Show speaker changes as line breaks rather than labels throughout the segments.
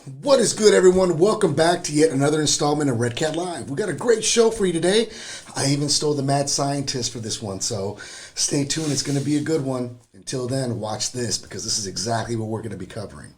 What is good, everyone? Welcome back to yet another installment of Redcat Live. We got a great show for you today. I even stole the mad scientist for this one, so stay tuned. It's going to be a good one. Until then, watch this because this is exactly what we're going to be covering.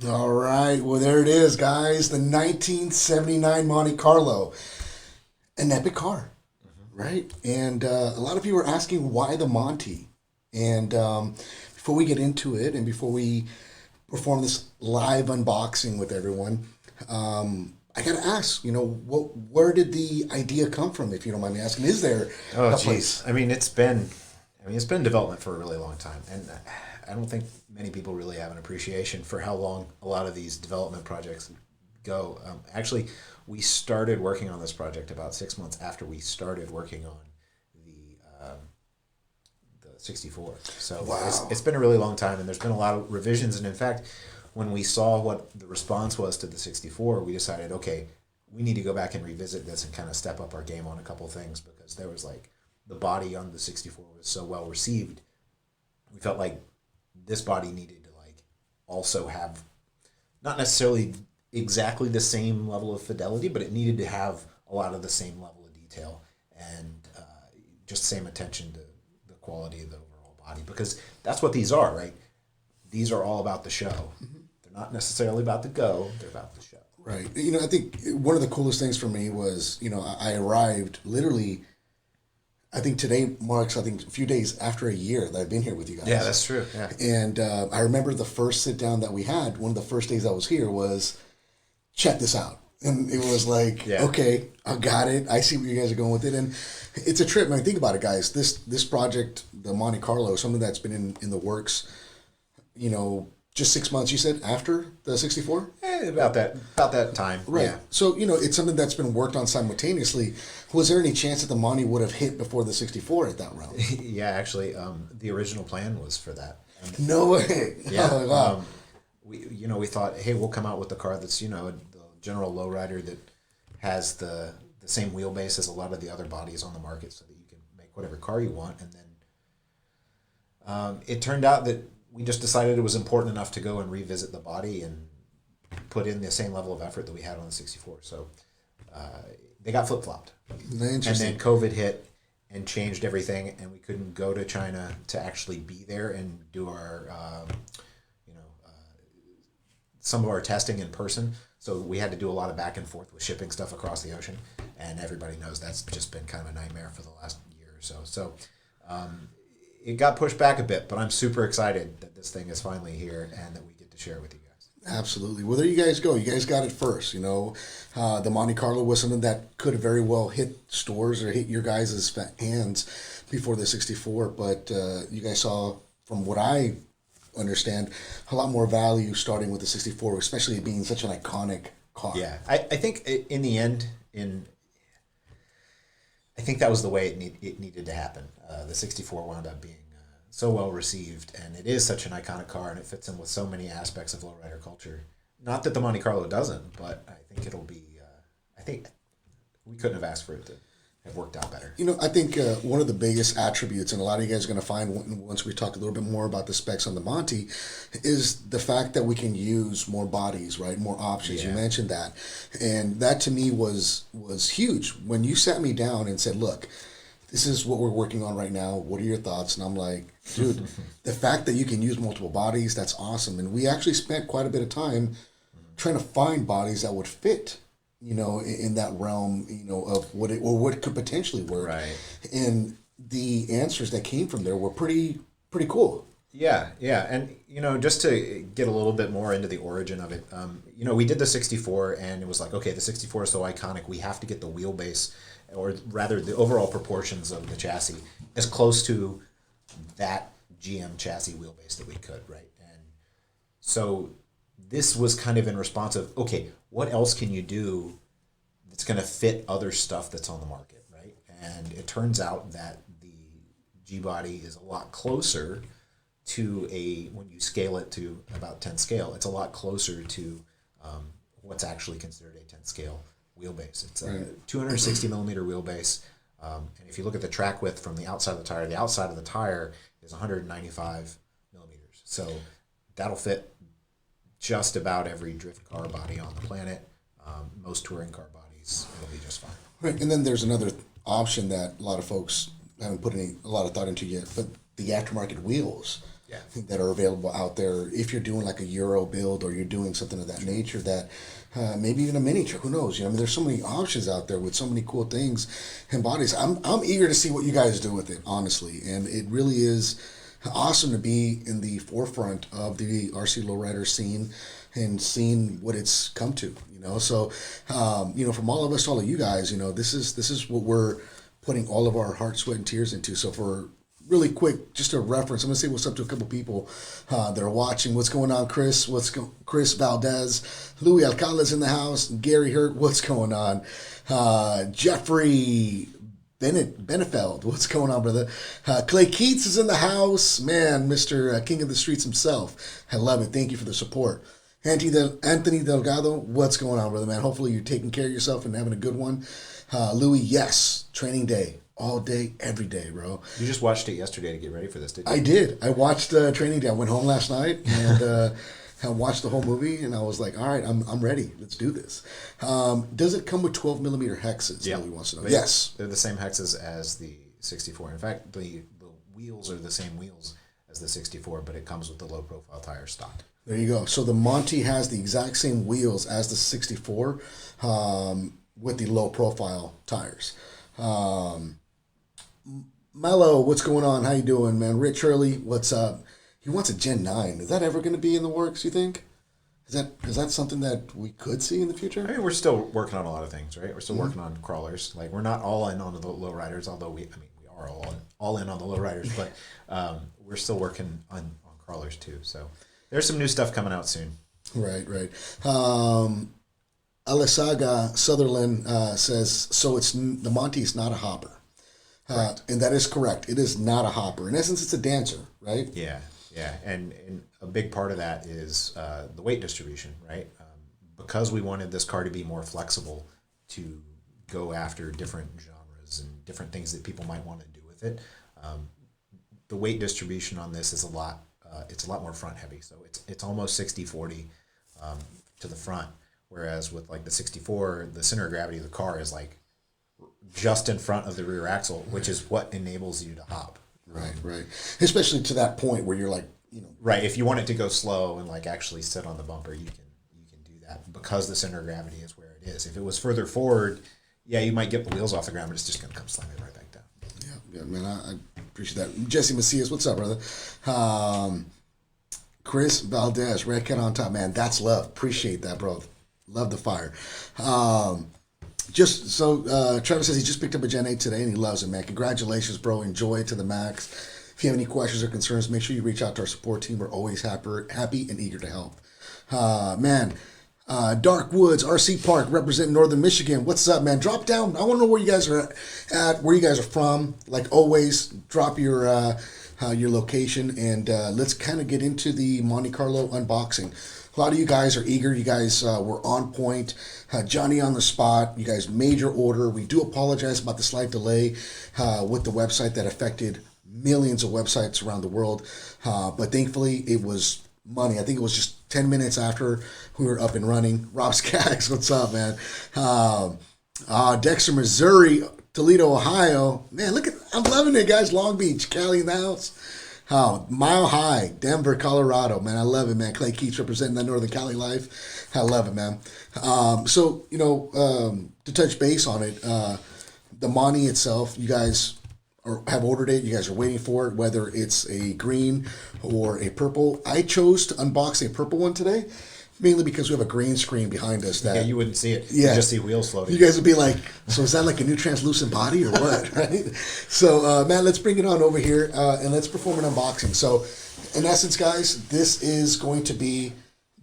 All right, well, there it is, guys. The 1979 Monte Carlo. An epic car, right? And a lot of people are asking why the Monte. And before we get into it and before we perform this live unboxing with everyone, I got to ask, where did the idea come from, if you don't mind me asking? Is there
Oh,
a
geez.
place?
It's been in development for a really long time. And I don't think many people really have an appreciation for how long a lot of these development projects go. Actually, we started working on this project about 6 months after we started working on the 64. So
Wow.
it's been a really long time, and there's been a lot of revisions. And in fact, when we saw what the response was to the 64, we decided, okay, we need to go back and revisit this and kind of step up our game on a couple things, because there was the body on the 64 was so well received. We felt like this body needed to also have not necessarily exactly the same level of fidelity, but it needed to have a lot of the same level of detail and just the same attention to the quality of the overall body, because that's what these are, right? These are all about the show. Mm-hmm. They're not necessarily about the go, they're about the show.
Right. I think one of the coolest things for me was, I arrived literally, I think today marks, a few days after a year that I've been here with you guys.
Yeah, that's true. Yeah.
And I remember the first sit down that we had, one of the first days I was here was, check this out. And it was like, okay, I got it. I see where you guys are going with it. And it's a trip. Think about it, guys. This project, the Monte Carlo, something that's been in the works, just 6 months, you said, after the 64?
About that time.
Right.
Yeah.
So, it's something that's been worked on simultaneously. Was there any chance that the Monte would have hit before the 64 at that round?
Yeah, actually, the original plan was for that.
No way.
Yeah.
Oh, wow.
We thought, hey, we'll come out with the car that's, the general lowrider that has the same wheelbase as a lot of the other bodies on the market, so that you can make whatever car you want. And then it turned out that we just decided it was important enough to go and revisit the body and put in the same level of effort that we had on the 64. So they got flip-flopped. And then COVID hit and changed everything, and we couldn't go to China to actually be there and do our, some of our testing in person. So we had to do a lot of back and forth with shipping stuff across the ocean, and everybody knows that's just been kind of a nightmare for the last year or so. So it got pushed back a bit, but I'm super excited that this thing is finally here and that we get to share it with you guys.
Absolutely. Well, there you guys go. You guys got it first. The Monte Carlo was something that could have very well hit stores or hit your guys' hands before the 64. But you guys saw, from what I understand, a lot more value starting with the 64, especially being such an iconic car.
Yeah, I think in the end, I think that was the way it needed to happen. The 64 wound up being so well received, and it is such an iconic car, and it fits in with so many aspects of lowrider culture. Not that the Monte Carlo doesn't, but I think it'll be. I think we couldn't have asked for it to have worked out better.
I think one of the biggest attributes, and a lot of you guys are going to find once we talk a little bit more about the specs on the Monte, is the fact that we can use more bodies, right? More options. Yeah. You mentioned that, and that to me was huge when you sat me down and said, "Look, this is what we're working on right now. What are your thoughts?" And I'm like, dude, the fact that you can use multiple bodies, that's awesome. And we actually spent quite a bit of time trying to find bodies that would fit, in that realm, of what could potentially work.
Right.
And the answers that came from there were pretty cool.
Yeah. And, just to get a little bit more into the origin of it, we did the 64 and it was like, okay, the 64 is so iconic, we have to get the wheelbase, or rather the overall proportions of the chassis as close to that GM chassis wheelbase that we could, right? And so this was kind of in response of, okay, what else can you do that's going to fit other stuff that's on the market, right? And it turns out that the G-body is a lot closer to when you scale it to about 10 scale, it's a lot closer to what's actually considered a 10 scale wheelbase. It's a 260 millimeter wheelbase. And if you look at the track width from the outside of the tire is 195 millimeters. So that'll fit just about every drift car body on the planet. Most touring car bodies, it'll be just fine.
Right, and then there's another option that a lot of folks haven't put a lot of thought into yet, but the aftermarket wheels.
Yeah.
That are available out there. If you're doing like a Euro build or you're doing something of that nature, that maybe even a miniature, who knows? There's so many options out there with so many cool things and bodies. I'm eager to see what you guys do with it, honestly, and it really is awesome to be in the forefront of the RC lowrider scene and seeing what it's come to. So from all of us, all of you guys, this is what we're putting all of our heart, sweat, and tears into. So for really quick, just a reference, I'm going to say what's up to a couple people that are watching. What's going on, Chris? Chris Valdez, Louis Alcala's in the house, Gary Hurt, what's going on? Jeffrey Benefeld, what's going on, brother? Clay Keats is in the house. Man, Mr. King of the Streets himself. I love it. Thank you for the support. Anthony Delgado, what's going on, brother, man? Hopefully you're taking care of yourself and having a good one. Louis, yes, training day. All day, every day, bro.
You just watched it yesterday to get ready for this, didn't you?
I did. I watched Training Day. I went home last night and I watched the whole movie, and I was like, all right, I'm ready. Let's do this. Does it come with 12 millimeter hexes?
Yeah.
Louis wants to know.
Yes. They're the same hexes as the 64. In fact, the wheels are the same wheels as the 64, but it comes with the low profile tire stock.
There you go. So the Monte has the exact same wheels as the 64 with the low profile tires. Mello, what's going on? How you doing, man? Rich Hurley, what's up? He wants a Gen 9. Is that ever going to be in the works, you think? Is that something that we could see in the future?
I mean, we're still working on a lot of things, right? We're still working on crawlers. Like, we're not all in on the lowriders, although we are all in on the lowriders, but we're still working on crawlers too. So there's some new stuff coming out soon.
Right. Alisaga Sutherland says, so the Monte is not a hopper. And that is correct. It is not a hopper. In essence, it's a dancer, right?
Yeah. And a big part of that is the weight distribution, right? Because we wanted this car to be more flexible to go after different genres and different things that people might want to do with it. The weight distribution on this is a lot. It's a lot more front heavy, so it's almost 60-40. to the front. Whereas with like the 64, the center of gravity of the car is like just in front of the rear axle, which is what enables you to hop.
Right. Especially to that point where you're like,
Right. If you want it to go slow and like actually sit on the bumper, you can do that because the center of gravity is where it is. If it was further forward, yeah, you might get the wheels off the ground, but it's just going to come slamming right back down.
Yeah, man, I appreciate that. Jesse Macias, what's up, brother? Chris Valdez, Redcat on top, man. That's love. Appreciate that, bro. Love the fire. Just so Travis says he just picked up a Gen 8 today and he loves it, man. Congratulations, bro. Enjoy it to the max. If you have any questions or concerns, make sure you reach out to our support team. We're always happy and eager to help. Dark Woods, RC Park, representing Northern Michigan. What's up, man? Drop down. I want to know where you guys are at, where you guys are from. Like always, drop your location, and let's kind of get into the Monte Carlo unboxing. A lot of you guys are eager. You guys were on point. Johnny on the spot. You guys made your order. We do apologize about the slight delay with the website that affected millions of websites around the world. But thankfully, it was money. I think it was just 10 minutes after we were up and running. Rob Skaggs, what's up, man? Dexter, Missouri, Toledo, Ohio. Man, look at, I'm loving it, guys. Long Beach, Cali in the house. Mile High, Denver, Colorado. Man, I love it, man. Clay Keats representing that Northern Cali life. I love it, man. To touch base on it, the Monte itself, you guys have ordered it. You guys are waiting for it, whether it's a green or a purple. I chose to unbox a purple one today, mainly because we have a green screen behind us. That
you wouldn't see it.
Yeah.
You just see wheels floating.
You guys would be like, so is that like a new translucent body or what, right? So, man, let's bring it on over here and let's perform an unboxing. So, in essence, guys, this is going to be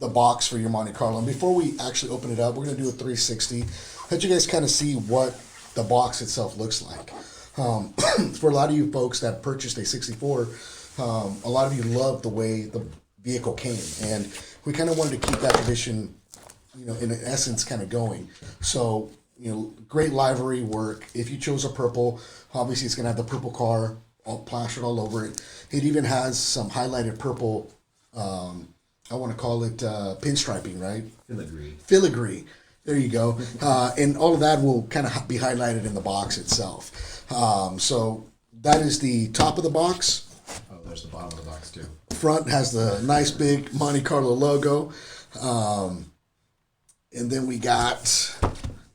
the box for your Monte Carlo. And before we actually open it up, we're going to do a 360. Let you guys kind of see what the box itself looks like. For a lot of you folks that purchased a 64, a lot of you love the way the vehicle came, and we kind of wanted to keep that tradition, in essence, kind of going. So, great livery work. If you chose a purple, obviously it's going to have the purple car all plastered all over it. It even has some highlighted purple, I want to call it pinstriping, right? Filigree. There you go. And all of that will kind of be highlighted in the box itself. So that is the top of the box.
Oh, there's the bottom of the box too.
Front has the nice big Monte Carlo logo. And then we got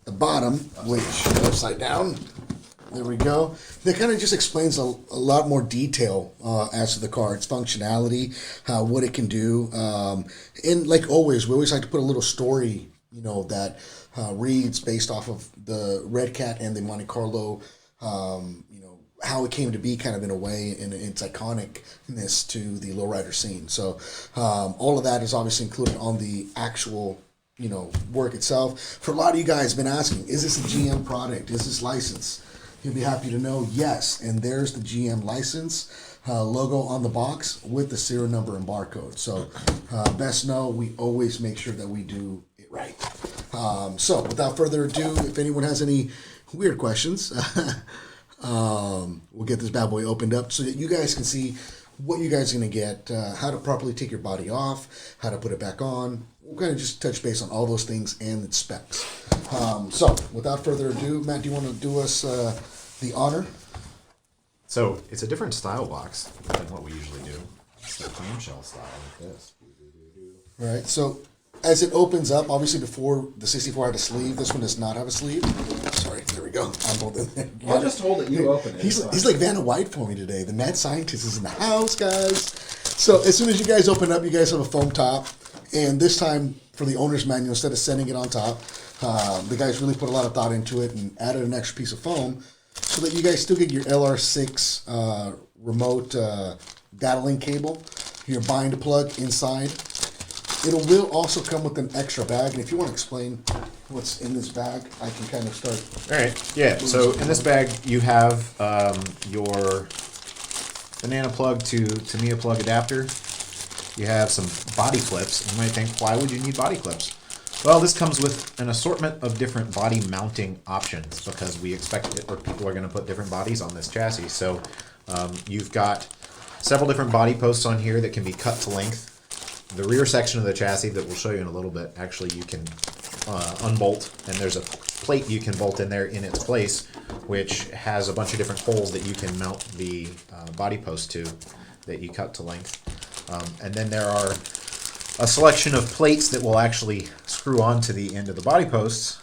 the bottom, which is upside down. There we go. That kind of just explains a lot more detail as to the car, its functionality, what it can do. And like always, we always like to put a little story, that reads based off of the Redcat and the Monte Carlo, how it came to be kind of in a way, and its iconicness to the lowrider scene. So all of that is obviously included on the actual, work itself. For a lot of you guys been asking, is this a GM product? Is this licensed? You'll be happy to know, yes. And there's the GM license logo on the box with the serial number and barcode. So best know, we always make sure that we do it right. So without further ado, if anyone has any weird questions, we'll get this bad boy opened up so that you guys can see what you guys are going to get, how to properly take your body off, how to put it back on. We'll kind of just touch base on all those things and its specs. So without further ado, Matt, do you want to do us the honor?
So it's a different style box than what we usually do. It's the clamshell style like this.
Right. So as it opens up, obviously before the 64 had a sleeve, this one does not have a sleeve. Sorry, there we go. I'm holding it.
I'll just hold it. You open it.
He's like Vanna White for me today. The mad scientist is in the house, guys. So as soon as you guys open up, you guys have a foam top. And this time, for the owner's manual, instead of sending it on top, the guys really put a lot of thought into it and added an extra piece of foam so that you guys still get your LR6 remote data link cable, your bind plug inside. It will also come with an extra bag. And if you want to explain what's in this bag, I can kind of start.
All right. Yeah. So in this bag, you have your banana plug to Tamiya plug adapter. You have some body clips. You might think, why would you need body clips? Well, this comes with an assortment of different body mounting options because we expect it, or people are going to put different bodies on this chassis. So you've got several different body posts on here that can be cut to length. the rear section of the chassis that we'll show you in a little bit, actually you can unbolt, and there's a plate you can bolt in there in its place, which has a bunch of different holes that you can mount the body post to that you cut to length. And then there are a selection of plates that will actually screw onto the end of the body posts,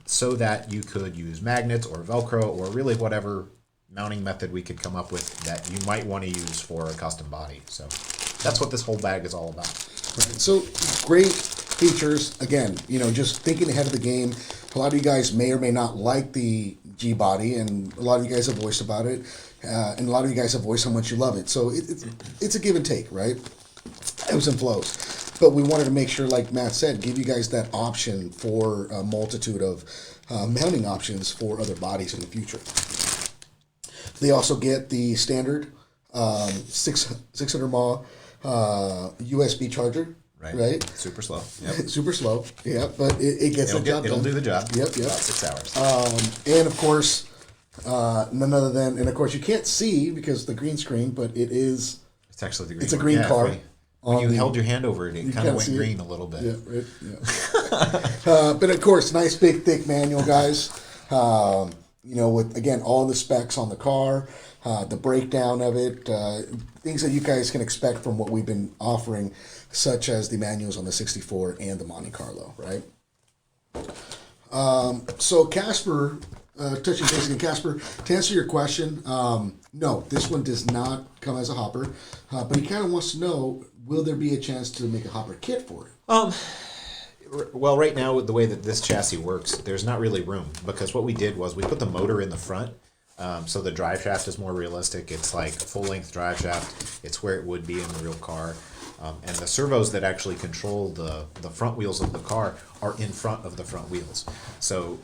so that you could use magnets or Velcro or really whatever mounting method we could come up with that you might want to use for a custom body. So that's what this whole bag is all about.
Right. So great features. Again, just thinking ahead of the game. A lot of you guys may or may not like the G body, and a lot of you guys have voiced about it, and a lot of you guys have voiced how much you love it. So it's a give and take, right? Ebbs and flows. But we wanted to make sure, like Matt said, give you guys that option for a multitude of mounting options for other bodies in the future. They also get the standard 600 mAh USB charger. Right?
Super slow. Yep.
Super slow. Yeah, but it gets the job done.
It'll do the job.
Yep.
About 6 hours.
And of course, none other than, and of course you can't see because the green screen, but it is.
It's actually the green.
It's a green car.
When you held your hand over it, it kind of went green a little bit.
Yeah, right. Yeah. But of course, nice big thick manual, guys. With again all the specs on the car, the breakdown of it, things that you guys can expect from what we've been offering, such as the manuals on the 64 and the Monte Carlo, right? So Casper, touching base again, Casper, to answer your question, no, this one does not come as a hopper, but he kind of wants to know, will there be a chance to make a hopper kit for it?
Well, right now, with the way that this chassis works, there's not really room, because what we did was we put the motor in the front, so the drive shaft is more realistic. It's like a full-length drive shaft. It's where it would be in the real car. And the servos that actually control the front wheels of the car are in front of the front wheels. So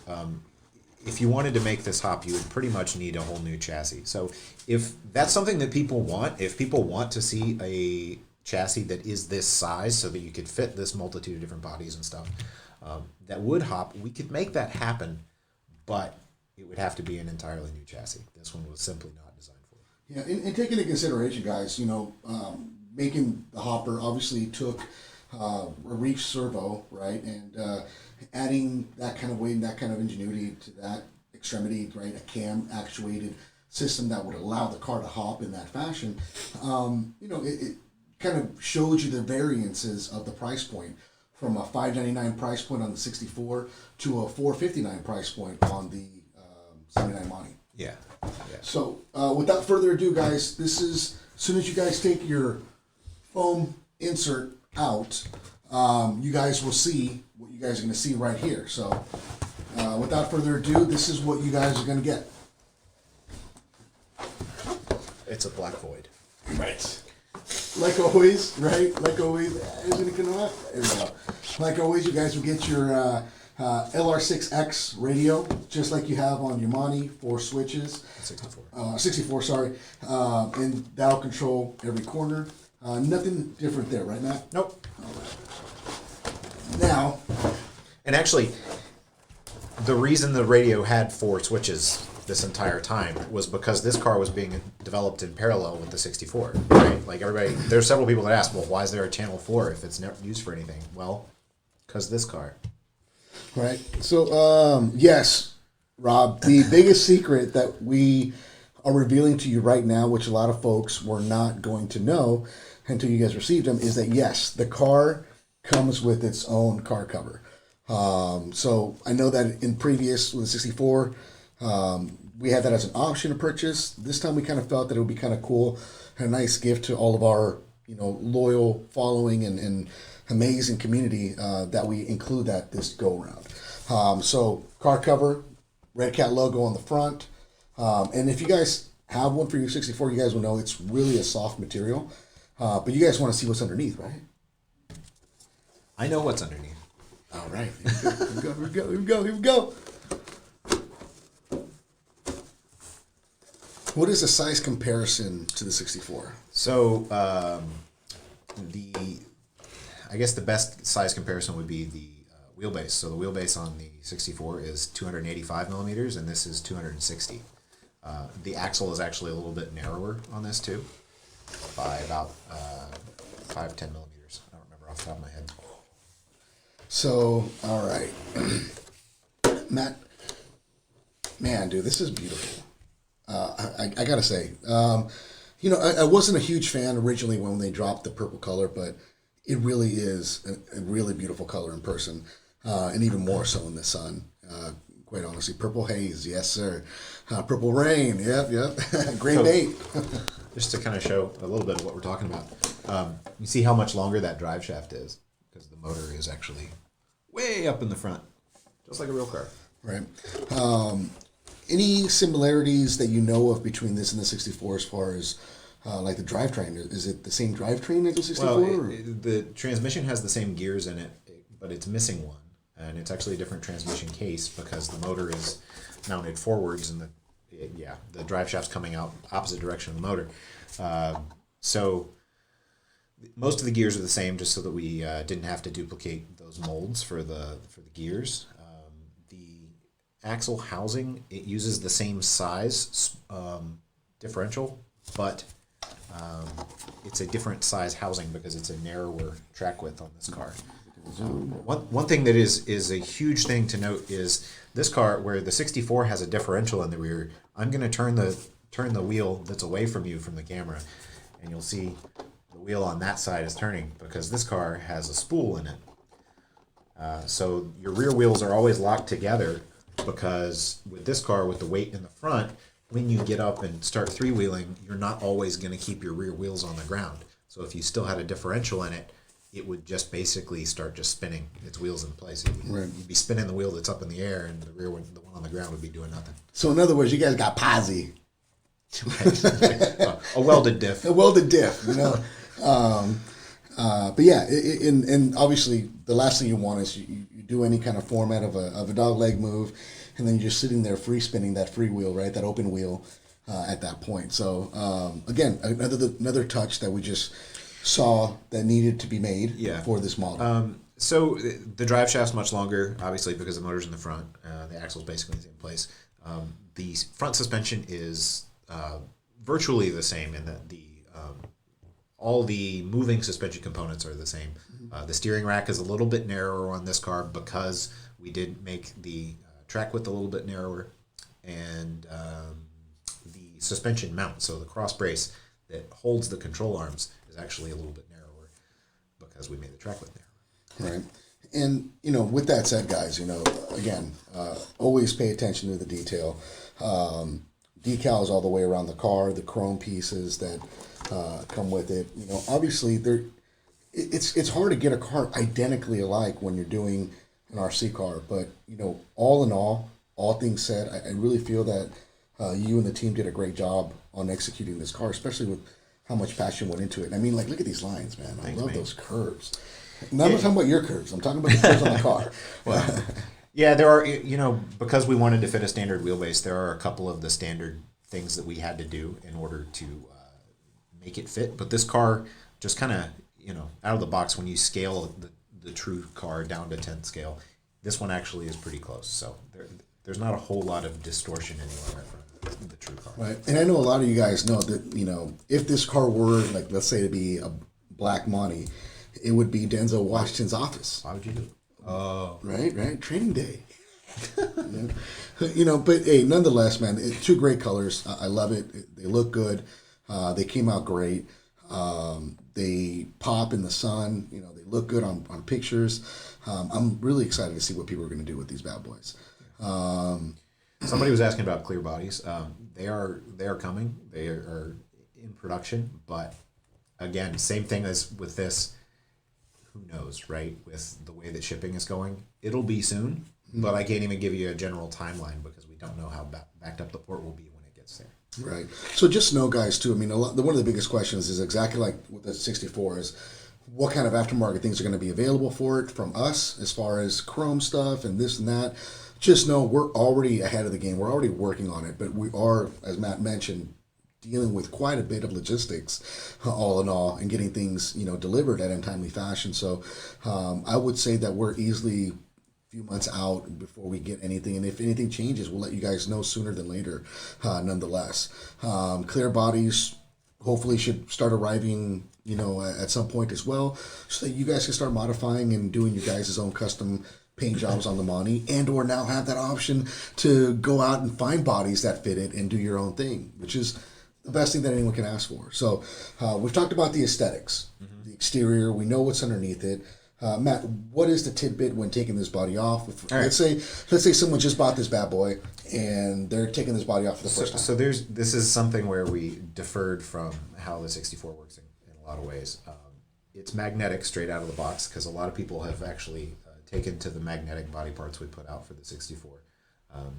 if you wanted to make this hop, you would pretty much need a whole new chassis. So if that's something that people want, if people want to see a chassis that is this size so that you could fit this multitude of different bodies and stuff, that would hop, we could make that happen, but it would have to be an entirely new chassis. This one was simply not designed for it.
Yeah, and take into consideration, guys, making the hopper obviously took a reach servo, right, and adding that kind of weight and that kind of ingenuity to that extremity, right, a cam actuated system that would allow the car to hop in that fashion. It kind of shows you the variances of the price point from a $599 price point on the 64 to a $459 price point on the 79 Monte.
Yeah.
So without further ado, guys, this is, as soon as you guys take your foam insert out, you guys will see what you guys are going to see right here. So without further ado, this is what you guys are going to get.
It's a black void.
Right. Like always, right? Like always. Isn't it gonna work? There we go. Like always, you guys will get your LR6X radio, just like you have on your Monte, 4 switches.
64.
64, sorry. And that'll control every corner. Nothing different there, right, Matt?
Nope.
All right. Now.
And actually, the reason the radio had 4 switches this entire time was because this car was being developed in parallel with the 64, right? Like everybody, there's several people that ask, well, why is there a channel 4 if it's never used for anything? Well, because this car.
Right. So, yes, Rob, the biggest secret that we are revealing to you right now, which a lot of folks were not going to know until you guys received them, is that, yes, the car comes with its own car cover. So I know that in previous with the 64, we had that as an option to purchase. This time we kind of felt that it would be kind of cool and a nice gift to all of our, loyal following and amazing community, that we include that this go around. So car cover, Redcat logo on the front. And if you guys have one for your 64, you guys will know it's really a soft material. But you guys want to see what's underneath, right?
I know what's underneath.
All right. Here we go. What is the size comparison to the 64?
So, I guess the best size comparison would be the wheelbase. So the wheelbase on the 64 is 285 millimeters, and this is 260. The axle is actually a little bit narrower on this too, by about 5-10 millimeters. I don't remember off the top of my head.
So, all right. Matt, man, dude, this is beautiful. I gotta say, I wasn't a huge fan originally when they dropped the purple color, but it really is a really beautiful color in person, and even more so in the sun. Quite honestly, purple haze, yes sir. Purple rain, yep. Great
So-
bait.
Just to kind of show a little bit of what we're talking about. You see how much longer that drive shaft is, because the motor is actually way up in the front, just like a real car.
Right. Any similarities that you know of between this and the 64 as far as like the drivetrain? Is it the same drivetrain as the 64?
Well, the transmission has the same gears in it, but it's missing one. And it's actually a different transmission case because the motor is mounted forwards and the drive shaft's coming out opposite direction of the motor. So most of the gears are the same, just so that we didn't have to duplicate those molds for the gears. The axle housing, it uses the same size differential, but it's a different size housing because it's a narrower track width on this car. One thing that is a huge thing to note is this car, where the 64 has a differential in the rear. I'm going to turn the wheel that's away from you from the camera, and you'll see the wheel on that side is turning because this car has a spool in it. So your rear wheels are always locked together because with this car, with the weight in the front, when you get up and start three-wheeling, you're not always going to keep your rear wheels on the ground. So if you still had a differential in it, it would just basically start just spinning its wheels in place. You'd be spinning the wheel that's up in the air, and the one on the ground would be doing nothing.
So in other words, you guys got posi.
A welded diff.
A welded diff, but yeah, and obviously the last thing you want is you do any kind of format of a dog leg move, and then you're just sitting there free spinning that free wheel, right? That open wheel at that point. So again, another touch that we just saw that needed to be made for this model.
So the drive shaft's much longer, obviously, because the motor's in the front. The axle's basically in the same place. The front suspension is virtually the same in that all the moving suspension components are the same. The steering rack is a little bit narrower on this car because we did make the track width a little bit narrower, and the suspension mount, so the cross brace that holds the control arms, is actually a little bit narrower because we made the track width narrower.
Right. And, with that said, guys, again, always pay attention to the detail. Decals all the way around the car, the chrome pieces that come with it. Obviously, it's hard to get a car identically alike when you're doing an RC car. But, all in all things said, I really feel that you and the team did a great job on executing this car, especially with how much passion went into it. I mean, look at these lines, man. I love those curves. Now I'm not talking about your curves. I'm talking about the curves on the car.
Well, yeah, there are, because we wanted to fit a standard wheelbase, there are a couple of the standard things that we had to do in order to make it fit. But this car just kind of, out of the box, when you scale the true car down to 10th scale, this one actually is pretty close. So there's not a whole lot of distortion anywhere from the true car.
Right. And I know a lot of you guys know that, if this car were, like, let's say to be a black Monte, it would be Denzel Washington's office.
Why would you do it? Oh.
Right. Training day. But hey, nonetheless, man, two great colors. I love it. They look good. They came out great. They pop in the sun. They look good on pictures. I'm really excited to see what people are going to do with these bad boys.
Somebody was asking about clear bodies. They are coming. They are in production. But again, same thing as with this. Who knows, right? With the way that shipping is going, it'll be soon. But I can't even give you a general timeline because we don't know how backed up the port will be when it gets there.
Right. So just know, guys, too. I mean, one of the biggest questions is exactly like with the 64 is what kind of aftermarket things are going to be available for it from us as far as chrome stuff and this and that. Just know we're already ahead of the game. We're already working on it, but we are, as Matt mentioned, dealing with quite a bit of logistics, all in all, and getting things delivered at in timely fashion. So I would say that we're easily a few months out before we get anything, and if anything changes, we'll let you guys know sooner than later. Nonetheless, clear bodies, hopefully should start arriving, at some point as well, so that you guys can start modifying and doing your guys' own custom paint jobs on the Monty, and or now have that option to go out and find bodies that fit it and do your own thing, which is the best thing that anyone can ask for. So we've talked about the aesthetics, the exterior. We know what's underneath it. Matt, what is the tidbit when taking this body off? Let's say someone just bought this bad boy and they're taking this body off for the first time.
So this is something where we deferred from how the 64 works in a lot of ways. It's magnetic straight out of the box, because a lot of people have actually taken to the magnetic body parts we put out for the 64.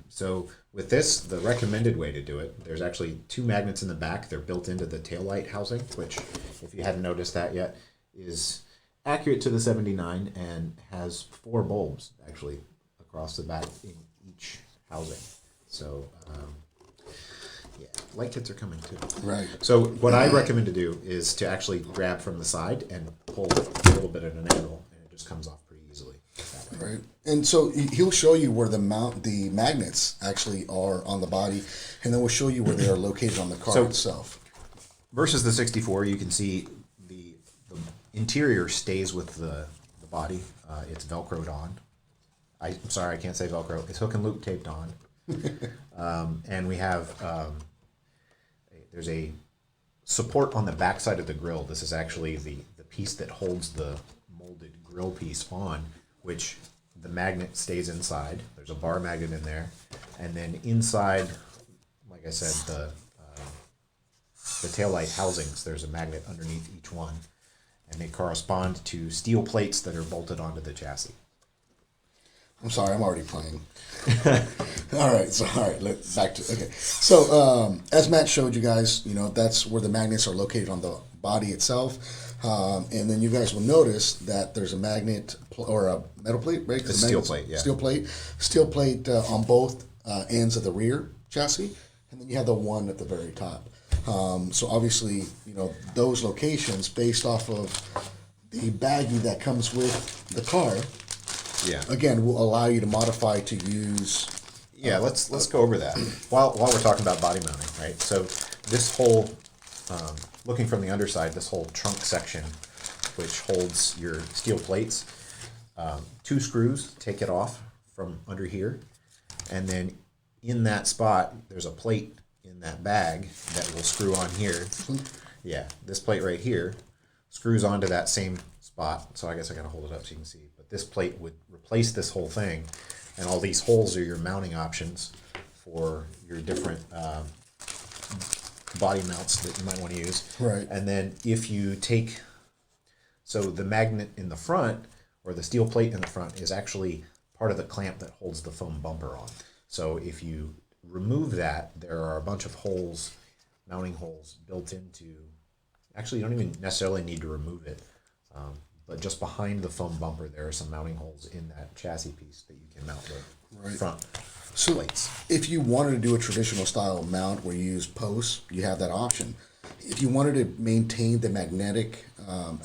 So with this, the recommended way to do it, there's actually 2 magnets in the back. They're built into the taillight housing, which, if you hadn't noticed that yet, is accurate to the 79 and has 4 bulbs actually across the back in each housing. So yeah, light kits are coming too.
Right.
So what I recommend to do is to actually grab from the side and pull a little bit at an angle, and it just comes off pretty easily.
Right. And so he'll show you where the magnets actually are on the body, and then we'll show you where they are located on the car itself.
Versus the 64, you can see the interior stays with the body. It's Velcroed on. I'm sorry, I can't say Velcro. It's hook and loop taped on. And we have, there's a support on the back side of the grill. This is actually the piece that holds the molded grill piece on, which the magnet stays inside. There's a bar magnet in there. And then inside, like I said, the taillight housings, there's a magnet underneath each one. And they correspond to steel plates that are bolted onto the chassis.
I'm sorry, I'm already playing. All right, let's back to okay. So as Matt showed you guys, that's where the magnets are located on the body itself, and then you guys will notice that there's a magnet or a metal plate, right?
It's steel plate, yeah.
Steel plate on both ends of the rear chassis, and then you have the one at the very top. So obviously, those locations based off of the baggie that comes with the car.
Yeah.
Again, will allow you to modify to use.
Yeah, let's go over that while we're talking about body mounting, right? So this whole, looking from the underside, this whole trunk section, which holds your steel plates, 2 screws take it off from under here, and then in that spot there's a plate in that bag that will screw on here. Yeah, this plate right here screws onto that same spot. So I guess I gotta hold it up so you can see. But this plate would replace this whole thing, and all these holes are your mounting options for your different body mounts that you might want to use.
Right.
And then if you take, so the magnet in the front, or the steel plate in the front, is actually part of the clamp that holds the foam bumper on. So if you remove that, there are a bunch of holes, mounting holes built into, actually you don't even necessarily need to remove it, but just behind the foam bumper there are some mounting holes in that chassis piece that you can mount the front plates.
If you wanted to do a traditional style mount where you use posts, you have that option. If you wanted to maintain the magnetic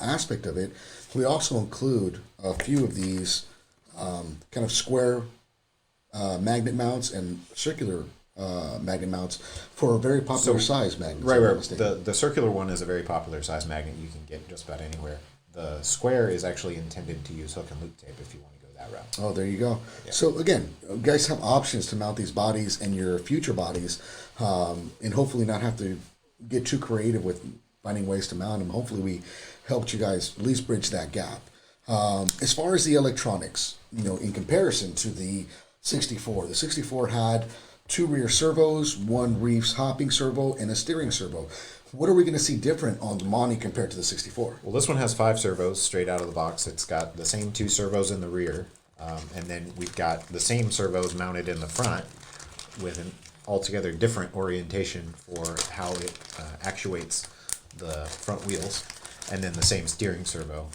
aspect of it, we also include a few of these kind of square magnet mounts and circular magnet mounts for a very popular size magnet.
Right. The circular one is a very popular size magnet you can get just about anywhere. The square is actually intended to use hook and loop tape if you want to go that route.
Oh, there you go. Yeah. So again, you guys have options to mount these bodies and your future bodies, and hopefully not have to get too creative with finding ways to mount them. Hopefully we helped you guys at least bridge that gap. As far as the electronics, in comparison to the 64, the 64 had 2 rear servos, 1 Reefs hopping servo, and a steering servo. What are we going to see different on the Monty compared to the 64?
Well, this one has 5 servos straight out of the box. It's got the same 2 servos in the rear, and then we've got the same servos mounted in the front with an altogether different orientation for how it actuates the front wheels, and then the same steering servo.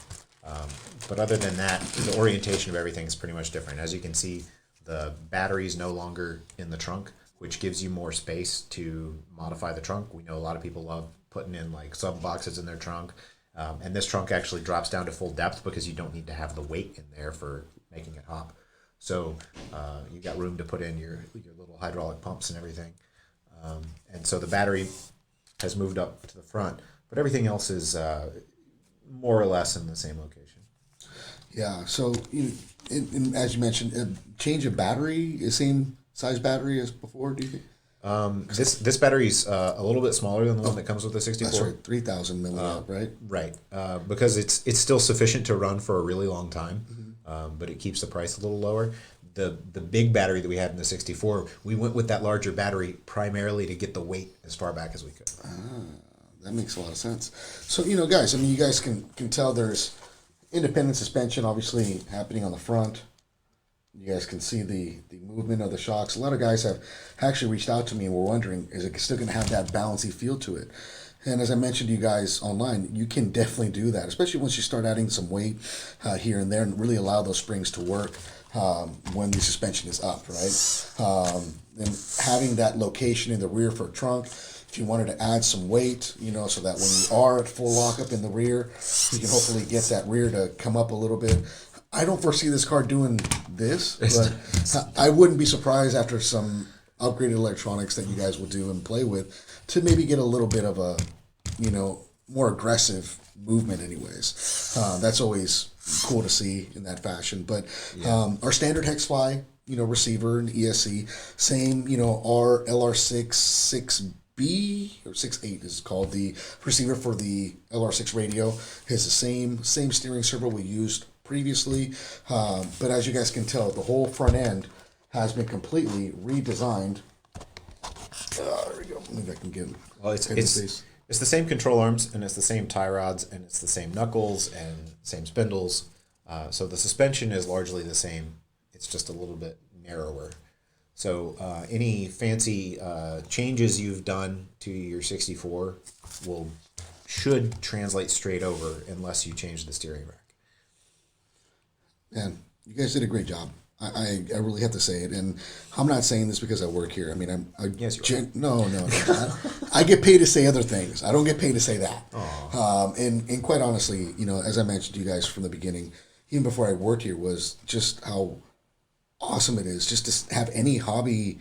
But other than that, the orientation of everything is pretty much different. As you can see, the battery is no longer in the trunk, which gives you more space to modify the trunk. We know a lot of people love putting in like sub boxes in their trunk, and this trunk actually drops down to full depth because you don't need to have the weight in there for making it hop. So you got room to put in your little hydraulic pumps and everything. And so the battery has moved up to the front, but everything else is more or less in the same location.
Yeah. So as you mentioned, change of battery, is same size battery as before. Do you think?
This battery's a little bit smaller than the one that comes with the 64.
That's right, 3,000 milliamp, right?
Right, because it's still sufficient to run for a really long time, but it keeps the price a little lower. The big battery that we had in the 64, we went with that larger battery primarily to get the weight as far back as we could.
That makes a lot of sense. So, guys, I mean, you guys can tell there's independent suspension obviously happening on the front. You guys can see the movement of the shocks. A lot of guys have actually reached out to me and were wondering, is it still going to have that bouncy feel to it? And as I mentioned to you guys online, you can definitely do that, especially once you start adding some weight here and there and really allow those springs to work when the suspension is up, right? And having that location in the rear for a trunk, if you wanted to add some weight, so that when you are at full lockup in the rear, you can hopefully get that rear to come up a little bit. I don't foresee this car doing this, but I wouldn't be surprised after some upgraded electronics that you guys will do and play with to maybe get a little bit of a, more aggressive movement anyways. That's always cool to see in that fashion. But our standard Hexfly, receiver and ESC, same, our LR6 6B or 6.8 is called the receiver for the LR6 radio, has the same steering servo we used previously, but as you guys can tell, the whole front end has been completely redesigned. There we go. Maybe I can get.
Well, it's the same control arms, and it's the same tie rods, and it's the same knuckles and same spindles. So the suspension is largely the same. It's just a little bit narrower. So any fancy changes you've done to your 64 should translate straight over unless you change the steering rack.
Man, you guys did a great job. I really have to say it, and I'm not saying this because I work here. I mean,
Yes, you are.
No. I get paid to say other things. I don't get paid to say that. And quite honestly, as I mentioned to you guys from the beginning, even before I worked here, was just how awesome it is just to have any hobby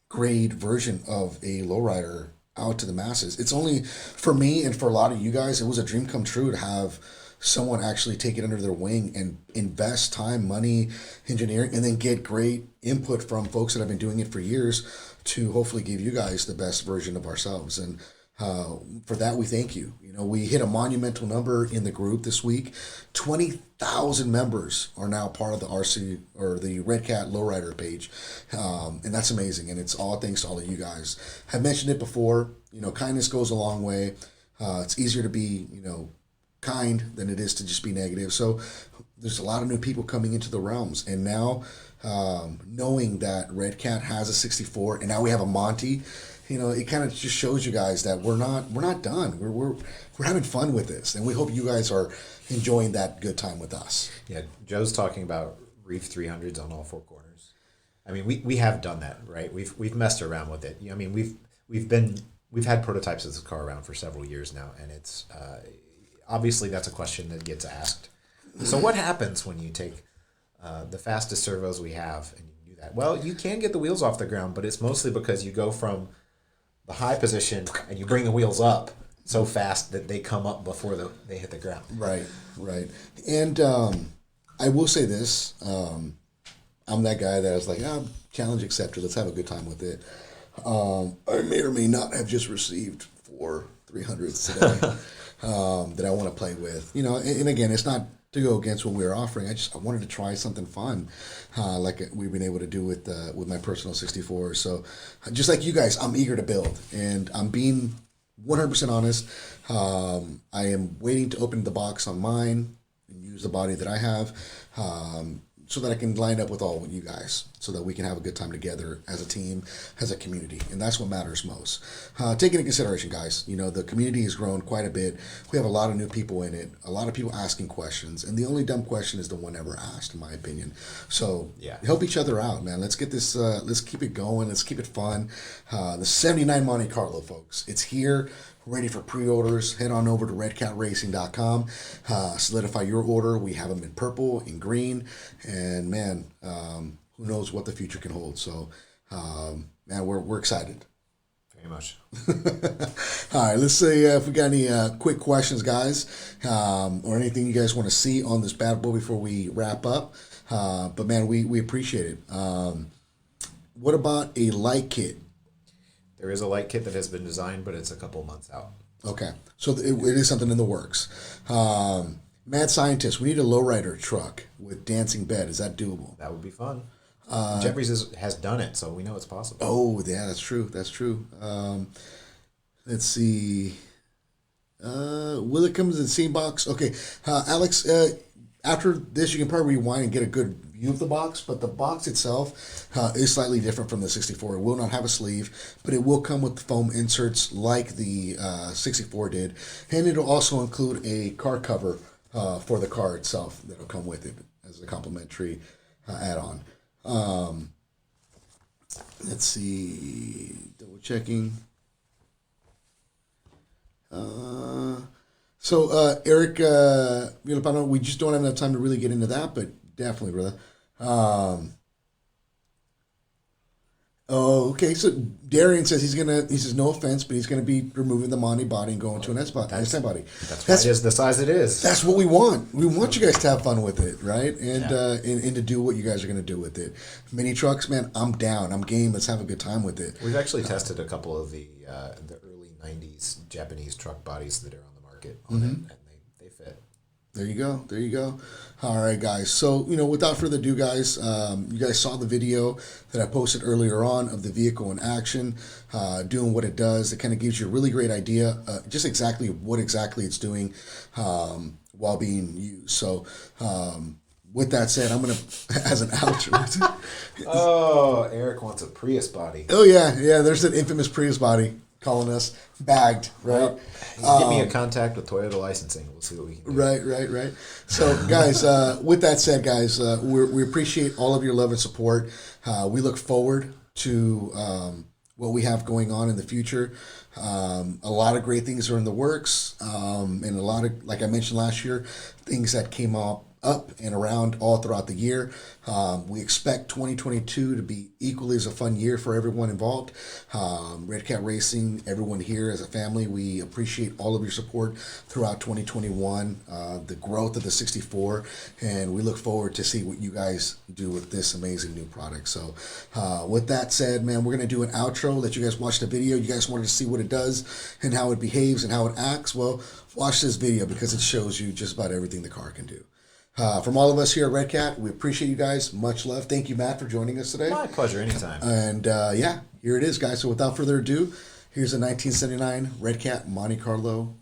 grade version of a lowrider out to the masses. It's only for me and for a lot of you guys, it was a dream come true to have someone actually take it under their wing and invest time, money, engineering, and then get great input from folks that have been doing it for years to hopefully give you guys the best version of ourselves. And for that, we thank you. We hit a monumental number in the group this week. 20,000 members are now part of the RC or the Redcat Lowrider page. And that's amazing. And it's all thanks to all of you guys. I've mentioned it before, kindness goes a long way. It's easier to be, kind than it is to just be negative. So there's a lot of new people coming into the realms, and now knowing that Redcat has a 64 and now we have a Monte, it kind of just shows you guys that we're not done. We're having fun with this, and we hope you guys are enjoying that good time with us.
Yeah, Joe's talking about Reef 300s on all four corners. I mean, we have done that, right? We've messed around with it. I mean, we've had prototypes of this car around for several years now, and it's obviously that's a question that gets asked. So what happens when you take the fastest servos we have and you do that? Well, you can get the wheels off the ground, but it's mostly because you go from the high position and you bring the wheels up so fast that they come up before they hit the ground.
Right. And I will say this. I'm that guy that was like, challenge accepted. Let's have a good time with it. I may or may not have just received 4 300s today. That I want to play with, and again, it's not to go against what we were offering. I wanted to try something fun, like we've been able to do with my personal 64. So, just like you guys, I'm eager to build, and I'm being 100% honest. I am waiting to open the box on mine and use the body that I have, so that I can line up with all of you guys, so that we can have a good time together as a team, as a community, and that's what matters most. Take into consideration, guys, the community has grown quite a bit. We have a lot of new people in it, a lot of people asking questions, and the only dumb question is the one ever asked, in my opinion. So help each other out, man. Let's get this, let's keep it going, let's keep it fun. The 79 Monte Carlo, folks, it's here. Ready for pre-orders. Head on over to redcatracing.com. Solidify your order. We have them in purple, in green, and man, who knows what the future can hold. So, man, we're excited.
Pretty much.
All right, let's see if we got any quick questions, guys, or anything you guys want to see on this bad boy before we wrap up. But man, we appreciate it. What about a light kit?
There is a light kit that has been designed, but it's a couple months out.
Okay, so it is something in the works. Mad scientist, we need a lowrider truck with dancing bed. Is that doable?
That would be fun. Jeffries has done it, so we know it's possible.
Oh, yeah, that's true. That's true. Let's see. Will it come in the same box? Okay, Alex. After this, you can probably rewind and get a good view of the box. But the box itself is slightly different from the 64. It will not have a sleeve, but it will come with foam inserts like the 64 did, and it'll also include a car cover for the car itself that'll come with it as a complimentary add-on. Let's see. Double checking. So Eric Villalpano, we just don't have enough time to really get into that, but definitely, brother. Okay. So Darian says he says no offense, but he's gonna be removing the Monty body and going to an S body.
That's why it is the size it is.
That's what we want. We want you guys to have fun with it, right? And and to do what you guys are gonna do with it. Mini trucks, man, I'm down. I'm game. Let's have a good time with it.
We've actually tested a couple of the early '90s Japanese truck bodies that are on the market on it, and they fit.
There you go. There you go. All right, guys. So, without further ado, guys, you guys saw the video that I posted earlier on of the vehicle in action, doing what it does. It kind of gives you a really great idea, just exactly what exactly it's doing while being used. So, with that said, I'm going to, as an outro.
Oh, Eric wants a Prius body.
Oh, yeah. Yeah, there's an infamous Prius body calling us bagged, right?
Give me a contact with Toyota licensing. We'll see what we can do.
Right. So, guys, with that said, guys, we appreciate all of your love and support. We look forward to what we have going on in the future. A lot of great things are in the works, and a lot of, like I mentioned last year, things that came up and around all throughout the year. We expect 2022 to be equally as a fun year for everyone involved. Redcat Racing, everyone here as a family, we appreciate all of your support throughout 2021, the growth of the 64, and we look forward to see what you guys do with this amazing new product. So with that said, man, we're going to do an outro, let you guys watch the video. You guys wanted to see what it does and how it behaves and how it acts. Well, watch this video because it shows you just about everything the car can do. From all of us here at Redcat, we appreciate you guys. Much love. Thank you, Matt, for joining us today.
My pleasure, anytime.
And here it is, guys. So without further ado, here's a 1979 Redcat Monte Carlo